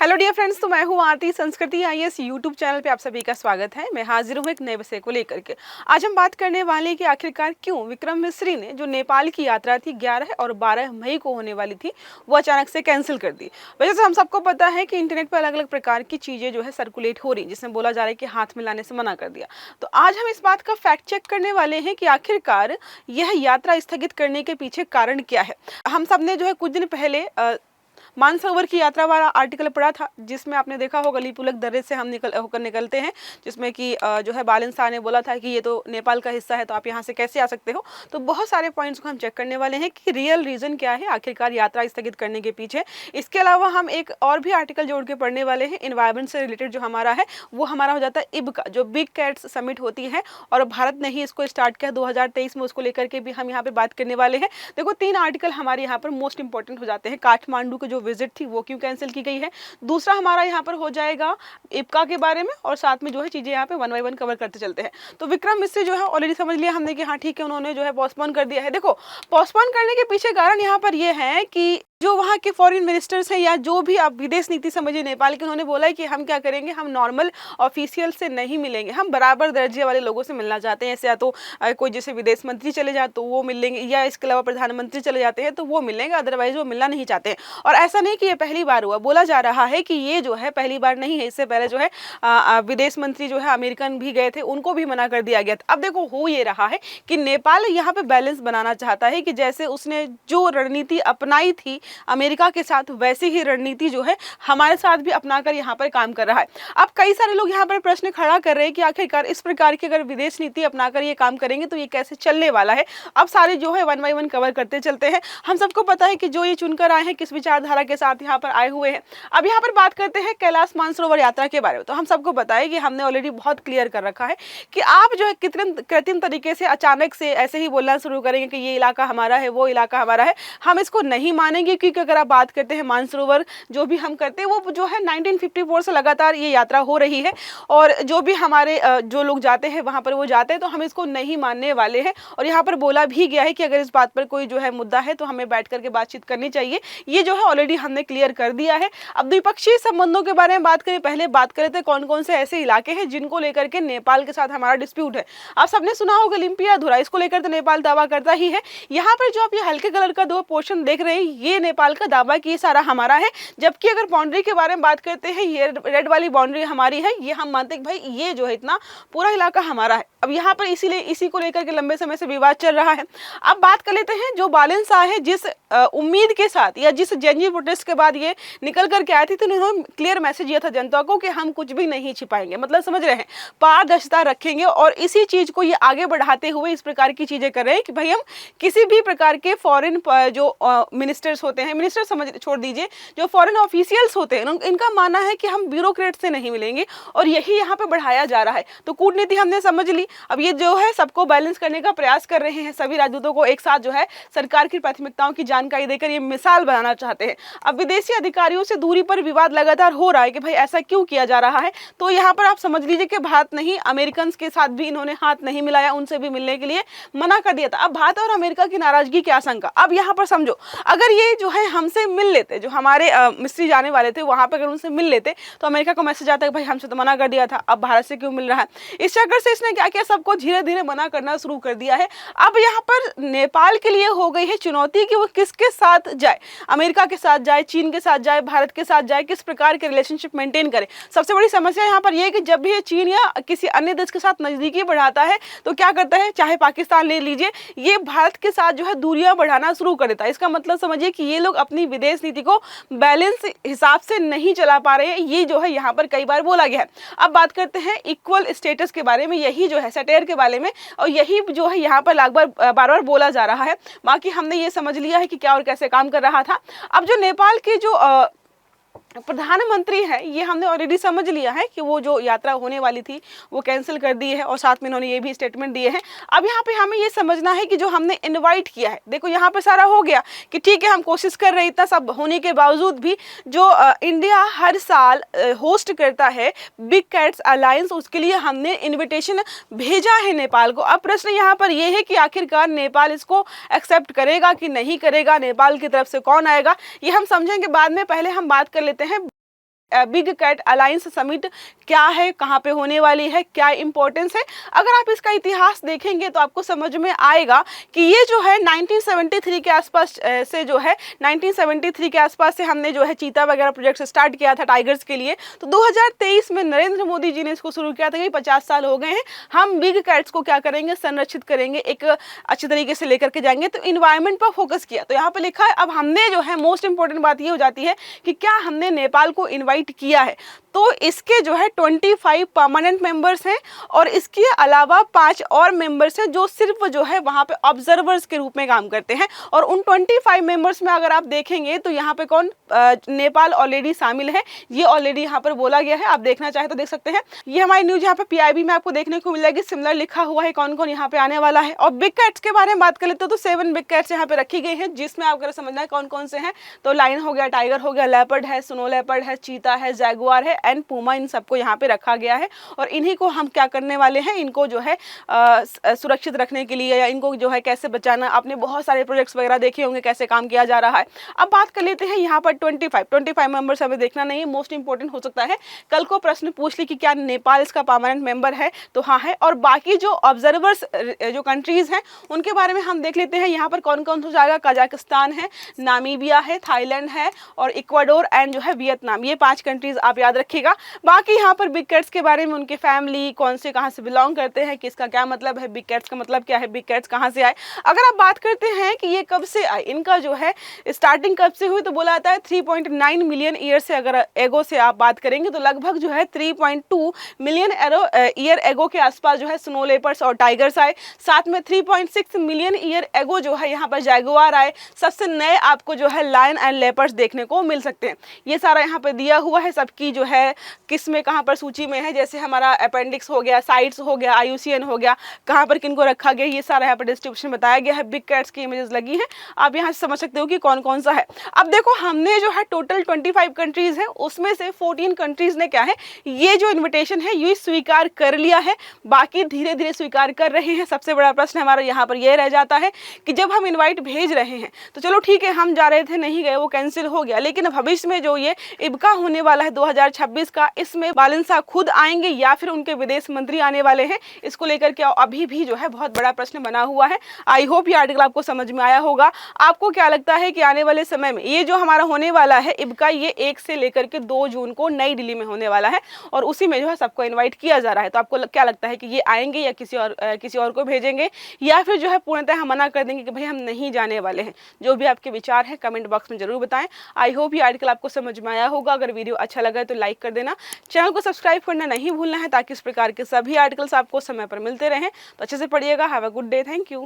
Hello dear friends, तो मैं हूँ आरती। संस्कृति आईएएस यूट्यूब चैनल पे आप सभी का स्वागत है। मैं हाजिर हूँ एक नए विषय को लेकर के। आज हम बात करने वाले हैं कि आखिरकार क्यों विक्रम मिस्री ने जो नेपाल की यात्रा थी 11 और 12 मई को होने वाली थी वो अचानक से कैंसिल कर दी। वैसे से हम सबको पता है कि इंटरनेट पर अलग अलग प्रकार की चीज़ें जो है सर्कुलेट हो रही, जिसमें बोला जा रहा है कि हाथ में लाने से मना कर दिया। तो आज हम इस बात का फैक्ट चेक करने वाले हैं कि आखिरकार यह यात्रा स्थगित करने के पीछे कारण क्या है। हम सब ने जो है कुछ दिन पहले मानसरोवर की यात्रा वाला आर्टिकल पढ़ा था, जिसमें आपने देखा होगा लिपुलेख दर्रे से हम होकर निकलते हैं, जिसमें कि जो है बालन शाह ने बोला था कि ये तो नेपाल का हिस्सा है, तो आप यहाँ से कैसे आ सकते हो। तो बहुत सारे पॉइंट्स को हम चेक करने वाले हैं कि रियल रीजन क्या है आखिरकार यात्रा स्थगित करने के पीछे। इसके अलावा हम एक और भी आर्टिकल जोड़ के पढ़ने वाले हैं एनवायरमेंट से रिलेटेड। जो हमारा है वो हमारा हो जाता है इब का, जो बिग कैट्स समिट होती है और भारत ने ही इसको स्टार्ट किया 2023 में, उसको लेकर के भी हम यहाँ पे बात करने वाले हैं। देखो, 3 आर्टिकल हमारे यहाँ पर मोस्ट इंपॉर्टेंट हो जाते हैं। काठमांडू के जो विजिट थी वो क्यों कैंसिल की गई है, दूसरा हमारा यहाँ पर हो जाएगा इप्का के बारे में, और साथ में जो है चीजें यहाँ पे 1 बाय 1 कवर करते चलते हैं। तो विक्रम मिस्री जो है ऑलरेडी समझ लिया हमने कि हाँ ठीक है, उन्होंने जो है पोस्टपोन कर दिया है। देखो, पोस्टपोन करने के पीछे कारण यहाँ पर ये है कि जो वहाँ के फॉरेन मिनिस्टर्स हैं या जो भी आप विदेश नीति समझिए नेपाल की, उन्होंने बोला है कि हम क्या करेंगे, हम नॉर्मल ऑफिशियल से नहीं मिलेंगे, हम बराबर दर्जे वाले लोगों से मिलना चाहते हैं। ऐसे या तो कोई जैसे विदेश मंत्री चले जाए तो वो मिल लेंगे, या इसके अलावा प्रधानमंत्री चले जाते हैं तो वो मिल लेंगे, अदरवाइज वो मिलना नहीं चाहते हैं। और ऐसा नहीं कि ये पहली बार हुआ, बोला जा रहा है कि ये जो है पहली बार नहीं है। इससे पहले जो है विदेश मंत्री जो है अमेरिकन भी गए थे, उनको भी मना कर दिया गया था। अब देखो, हो ये रहा है कि नेपाल यहाँ पे बैलेंस बनाना चाहता है कि जैसे उसने जो रणनीति अपनाई थी अमेरिका के साथ, वैसी ही रणनीति जो है हमारे साथ भी अपनाकर यहाँ पर काम कर रहा है। अब कई सारे लोग यहाँ पर प्रश्न खड़ा कर रहे हैं कि आखिरकार इस प्रकार की अगर विदेश नीति अपनाकर ये काम करेंगे तो ये कैसे चलने वाला है। अब सारे जो है 1 बाय 1 कवर करते चलते हैं। हम सबको पता है कि जो ये चुनकर आए हैं किस विचारधारा के साथ यहाँ पर आए हुए हैं। अब यहाँ पर बात करते हैं कैलाश मानसरोवर यात्रा के बारे में। तो हम सबको पता है कि हमने ऑलरेडी बहुत क्लियर कर रखा है कि आप जो है कितने कृत्रिम तरीके से अचानक से ऐसे ही बोलना शुरू करेंगे कि ये इलाका हमारा है, वो इलाका हमारा है। हम इसको नहीं मानेंगे, क्योंकि अगर आप बात करते हैं मानसरोवर जो भी हम करते हैं वो जो है 1954 से लगातार ये यात्रा हो रही है, और जो भी हमारे जो लोग जाते हैं वहां पर वो जाते हैं, तो हम इसको नहीं मानने वाले हैं। और यहाँ पर बोला भी गया है कि अगर इस बात पर कोई जो है मुद्दा है तो हमें बैठ करके बातचीत करनी चाहिए। ये जो है ऑलरेडी हमने क्लियर कर दिया है। अब द्विपक्षीय संबंधों के बारे में बात करें, पहले बात करें तो कौन कौन से ऐसे इलाके हैं जिनको लेकर के नेपाल के साथ हमारा डिस्प्यूट है। आप सबने सुना होगा लिम्पियाधुरा, इसको लेकर तो नेपाल दावा करता ही है। यहाँ पर जो आप ये हल्के कलर का 2 पोर्शन देख रहे हैं, ये नेपाल का दावा कि ये सारा हमारा है। जबकि अगर बाउंड्री के बारे में बात करते हैं, ये रेड वाली बाउंड्री हमारी है, ये हम मानते हैं कि भाई ये जो है इतना पूरा इलाका हमारा है। अब यहाँ पर इसीलिए इसी को लेकर के लंबे समय से विवाद चल रहा है। अब बात कर लेते हैं जो बालन शाह है, जिस उम्मीद के साथ या जिस जेएनयू प्रोटेस्ट के बाद ये निकल करके आए थे, तो उन्होंने क्लियर मैसेज दिया था जनता को कि हम कुछ भी नहीं छिपाएंगे, मतलब समझ रहे हैं, पारदर्शिता रखेंगे। और इसी चीज को ये आगे बढ़ाते हुए इस प्रकार की चीजें कर रहे हैं कि भाई हम किसी भी प्रकार के फॉरेन जो मिनिस्टर्स होते हैं, मिनिस्टर समझ छोड़ दीजिए, जो फॉरेन ऑफिशियल्स होते हैं, इनका मानना है कि हम ब्यूरोक्रेट से नहीं मिलेंगे, और यही यहाँ पे बढ़ाया जा रहा है। तो कूटनीति हमने समझ ली। अब ये जो है सबको बैलेंस करने का प्रयास कर रहे हैं, सभी राजदूतों को एक साथ जो है सरकार की प्राथमिकताओं की जानकारी देकर ये मिसाल बनाना चाहते हैं। अब विदेशी अधिकारियों से दूरी पर विवाद लगातार हो रहा है कि भाई ऐसा क्यों किया जा रहा है। तो यहाँ पर आप समझ लीजिए कि भारत नहीं, अमेरिकन के साथ भी इन्होंने हाथ नहीं मिलाया, उनसे भी मिलने के लिए मना कर दिया था। अब भारत और अमेरिका की नाराजगी की आशंका। अब यहाँ पर समझो, अगर ये जो है हमसे मिल लेते, जो हमारे मिस्री जाने वाले थे वहां पर अगर उनसे मिल लेते, तो अमेरिका को मैसेज आता है कि भाई हमसे तो मना कर दिया था, अब भारत से क्यों मिल रहा है। इस चक्कर से इसने क्या किया, सबको धीरे धीरे मना करना शुरू कर दिया है। अब यहाँ पर नेपाल के लिए हो गई है चुनौती कि वो किसके साथ जाए, अमेरिका के साथ जाए, चीन के साथ जाए, भारत के साथ जाए, किस प्रकार के रिलेशनशिप मेंटेन करे। सबसे बड़ी समस्या यहाँ पर यह है कि जब भी ये चीन या किसी अन्य देश के साथ नजदीकी बढ़ाता है तो क्या करता है, चाहे पाकिस्तान ले लीजिए, ये भारत के साथ जो है दूरियां बढ़ाना शुरू कर देता है। इसका मतलब समझिए कि ये लोग अपनी विदेश नीति को बैलेंस हिसाब से नहीं चला पा रहे हैं। ये जो है यहाँ पर कई बार बोला गया है। अब बात करते हैं इक्वल स्टेटस के बारे में, यही जो है सटेयर के बारे में, और यही जो है यहाँ पर लगभग बार बार बोला जा रहा है। बाकी हमने ये समझ लिया है कि क्या और कैसे काम कर रहा था। अब जो नेपाल की जो प्रधानमंत्री है, ये हमने ऑलरेडी समझ लिया है कि वो जो यात्रा होने वाली थी वो कैंसिल कर दी है, और साथ में इन्होंने ये भी स्टेटमेंट दिए हैं। अब यहाँ पे हमें ये समझना है कि जो हमने इनवाइट किया है, देखो यहाँ पे सारा हो गया कि ठीक है हम कोशिश कर रहे हैं, इतना सब होने के बावजूद भी जो इंडिया हर साल होस्ट करता है बिग कैट्स अलायंस, उसके लिए हमने इन्विटेशन भेजा है नेपाल को। अब प्रश्न यहाँ पर यह है कि आखिरकार नेपाल इसको एक्सेप्ट करेगा कि नहीं करेगा, नेपाल की तरफ से कौन आएगा, ये हम समझेंगे बाद में। पहले हम बात कर लेते हैं बिग कैट अलायंस समिट क्या है, कहाँ पे होने वाली है, क्या इंपॉर्टेंस है। अगर आप इसका इतिहास देखेंगे तो आपको समझ में आएगा कि ये जो है 1973 के आसपास से जो है 1973 के आसपास से हमने जो है चीता वगैरह प्रोजेक्ट स्टार्ट किया था टाइगर्स के लिए। तो 2023 में नरेंद्र मोदी जी ने इसको शुरू किया था कि 50 साल हो गए हैं, हम बिग कैट्स को क्या करेंगे, संरक्षित करेंगे, एक अच्छे तरीके से लेकर के जाएंगे। तो इन्वायरमेंट पर फोकस किया। तो यहाँ पे लिखा है, अब हमने जो है मोस्ट इंपॉर्टेंट बात ये हो जाती है कि क्या हमने नेपाल को इन्वाइट किया है। तो इसके जो है 25 परमानेंट मेंबर्स हैं और इसके अलावा 5 और मेंबर्स हैं जो सिर्फ जो है वहाँ पे ऑब्जर्वर्स के रूप में काम करते हैं। और उन 25 मेंबर्स में अगर आप देखेंगे तो यहाँ पे कौन, नेपाल ऑलरेडी शामिल है, ये ऑलरेडी यहाँ पर बोला गया है। आप देखना चाहे तो देख सकते हैं। ये हमारी न्यूज यहाँ पे PIB में आपको देखने को मिल जाएगी, सिमिलर लिखा हुआ है कौन कौन यहाँ पे आने वाला है। और बिग कैट्स के बारे में बात कर लेते हो तो 7 बिग कैट्स यहाँ पे रखी गई हैं, जिसमें आप अगर समझना है कौन कौन से हैं तो लायन हो गया, टाइगर हो गया, लेपर्ड है, स्नो लेपर्ड है, चीता है, जैगुआर है एंड पूमा, इन सबको यहाँ पे रखा गया है। और इन्हीं को हम क्या करने वाले हैं, इनको जो है सुरक्षित रखने के लिए या इनको जो है कैसे बचाना, आपने बहुत सारे प्रोजेक्ट्स वगैरह देखे होंगे कैसे काम किया जा रहा है। अब बात कर लेते हैं यहाँ पर 25 मेंबर्स हमें देखना नहीं है, मोस्ट इंपॉर्टेंट हो सकता है कल को प्रश्न पूछ ली कि क्या नेपाल इसका परमानेंट मेंबर है, तो हाँ है। और बाकी जो ऑब्जर्वर्स जो कंट्रीज हैं उनके बारे में हम देख लेते हैं। यहाँ पर कौन कौन सा जाएगा, कजाकिस्तान है, नामीबिया है, थाईलैंड है और इक्वाडोर एंड जो है वियतनाम, ये 5 कंट्रीज आप याद रखिएगा। बाकी यहाँ पर बिग कैट्स के बारे में, उनके फैमिली कौन से कहाँ से बिलोंग करते हैं, किसका क्या मतलब है, बिग कैट्स का मतलब क्या है, बिग कैट्स कहाँ से आए। अगर आप बात करते हैं कि ये कब से आए, इनका जो है स्टार्टिंग कब से हुई, तो बोला जाता है 3.9 मिलियन ईयर से। अगर एगो से आप बात करेंगे तो लगभग जो है 3.2 मिलियन ईयर एगो के आसपास जो है स्नो लेपर्ड्स और टाइगर्स आए। साथ में 3.6 मिलियन ईयर एगो जो है यहाँ पर जैगुआर आए। सबसे नए आपको जो है लायन एंड लेपर्ड्स देखने को मिल सकते हैं। ये सारा यहाँ पे दिया हुआ है, सबकी जो है किस में कहाँ पर सूची में है, जैसे हमारा अपेंडिक्स हो गया, साइट्स हो गया, IUCN हो गया, कहाँ पर किनको रखा गया, ये सारा यहाँ पर डिस्क्रिप्शन बताया गया है। बिग कैट्स की इमेजेस लगी हैं, आप यहाँ से समझ सकते हो कि कौन कौन सा है। अब देखो हमने जो है टोटल 25 कंट्रीज है, उसमें से 14 कंट्रीज ने क्या है, ये जो इन्विटेशन है ये स्वीकार कर लिया है, बाकी धीरे धीरे स्वीकार कर रहे हैं। सबसे बड़ा प्रश्न हमारा यहाँ पर यह रह जाता है कि जब हम इन्वाइट भेज रहे हैं तो चलो ठीक है, हम जा रहे थे नहीं गए, वो कैंसिल हो गया, लेकिन भविष्य में जो ये इब्का होने वाला है 2026 का, इसमें बालन शाह खुद आएंगे या फिर उनके विदेश मंत्री आने वाले हैं, इसको लेकर के अभी भी जो है बहुत बड़ा प्रश्न बना हुआ है। आई होप ये आर्टिकल आपको समझ में आया होगा। आपको क्या लगता है कि आने वाले समय में ये जो हमारा होने वाला है इब्का, ये 1 से लेकर के 2 जून को नई दिल्ली में होने वाला है और उसी में जो है सबको इन्वाइट किया जा रहा है। तो आपको क्या लगता है कि ये आएंगे या किसी और को भेजेंगे या फिर जो है पूर्णतः हम मना कर देंगे कि भाई हम नहीं जाने वाले हैं। जो भी आपके विचार है कमेंट बॉक्स में जरूर बताएं। आई होप ये आर्टिकल आपको समझ में आया होगा। अगर वीडियो अच्छा लगा तो लाइक कर देना, चैनल को सब्सक्राइब करना नहीं भूलना है ताकि इस प्रकार के सभी आर्टिकल्स आपको समय पर मिलते रहें। तो अच्छे से पढ़िएगा। Have a good day. Thank you.